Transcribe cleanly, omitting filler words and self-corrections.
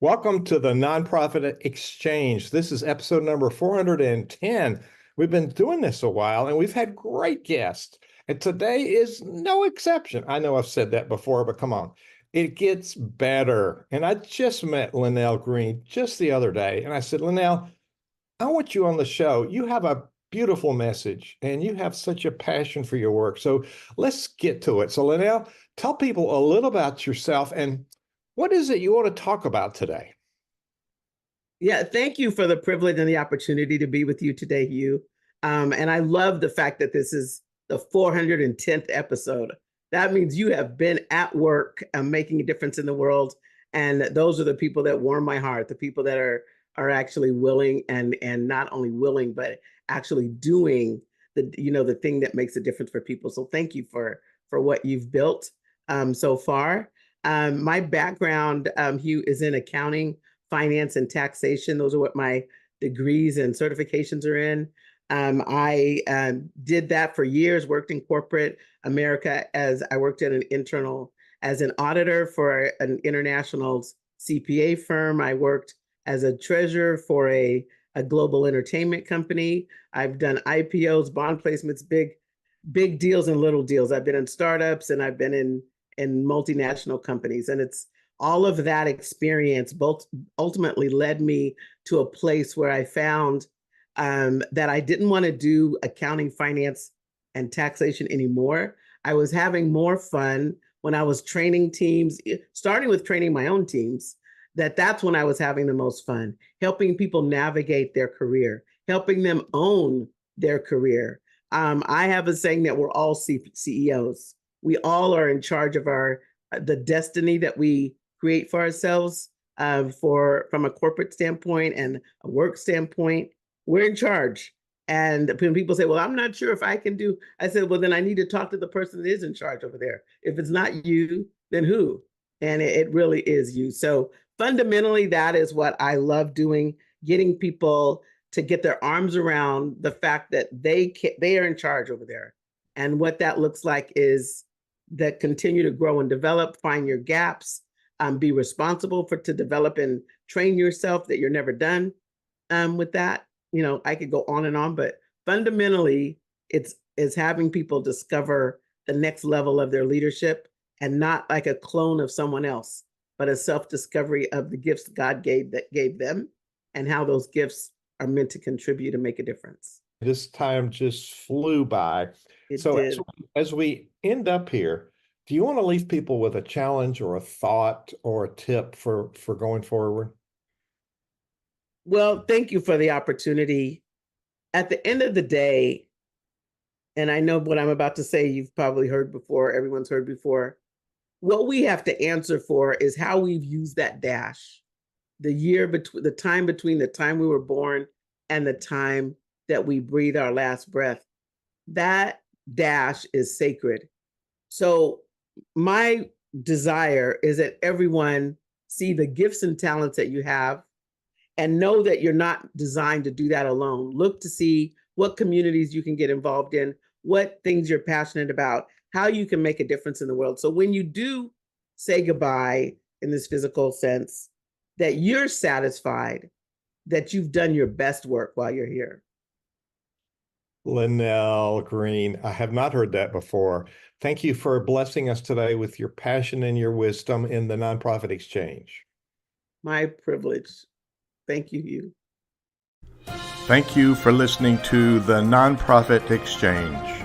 Welcome to the Nonprofit Exchange. This is episode number 410. We've been doing this a while and we've had great guests. And today is no exception. I know I've said that before, but come on. It gets better. And I just met Lynnell Green just the other day. And I said, Lynnell, I want you on the show. You have a beautiful message and you have such a passion for your work. So let's get to it. So, Lynnell, tell people a little about yourself and what is it you want to talk about today? Yeah, thank you for the privilege and the opportunity to be with you today, Hugh. And I love the fact that this is the 410th episode. That means you have been at work making a difference in the world. And those are the people that warm my heart, the people that are actually willing and not only willing, but actually doing the thing that makes a difference for people. So thank you for what you've built so far. My background, Hugh, is in accounting, finance, and taxation. Those are what my degrees and certifications are in. I did that for years, worked in corporate America as I worked at as an auditor for an international CPA firm. I worked as a treasurer for a global entertainment company. I've done IPOs, bond placements, big deals and little deals. I've been in startups and I've been in multinational companies. And it's all of that experience both ultimately led me to a place where I found that I didn't want to do accounting, finance, and taxation anymore. I was having more fun when I was training teams, starting with training my own teams, that's when I was having the most fun, helping people navigate their career, helping them own their career. I have a saying that we're all CEOs. We all are in charge of the destiny that we create for ourselves. From a corporate standpoint and a work standpoint, we're in charge. And when people say, "Well, I'm not sure if I can do," I said, "Well, then I need to talk to the person that is in charge over there. If it's not you, then who?" And it really is you. So fundamentally, that is what I love doing: getting people to get their arms around the fact that they are in charge over there, and what that looks like is that continue to grow and develop, find your gaps, be responsible to develop and train yourself, that you're never done with that. I could go on and on, but fundamentally it's having people discover the next level of their leadership, and not like a clone of someone else, but a self-discovery of the gifts God gave them and how those gifts are meant to contribute and make a difference. This time just flew by. It So did. as we end up here, do you want to leave people with a challenge or a thought or a tip for going forward? Well, thank you for the opportunity. At the end of the day, and I know what I'm about to say, you've probably heard before, everyone's heard before. What we have to answer for is how we've used that dash, the time between the time we were born and the time that we breathe our last breath. That dash is sacred. So my desire is that everyone see the gifts and talents that you have and know that you're not designed to do that alone. Look to see what communities you can get involved in, what things you're passionate about, how you can make a difference in the world. So when you do say goodbye in this physical sense, that you're satisfied that you've done your best work while you're here. Lynnell Green, I have not heard that before. Thank you for blessing us today with your passion and your wisdom in the Nonprofit Exchange. My privilege. Thank you, Hugh. Thank you for listening to the Nonprofit Exchange.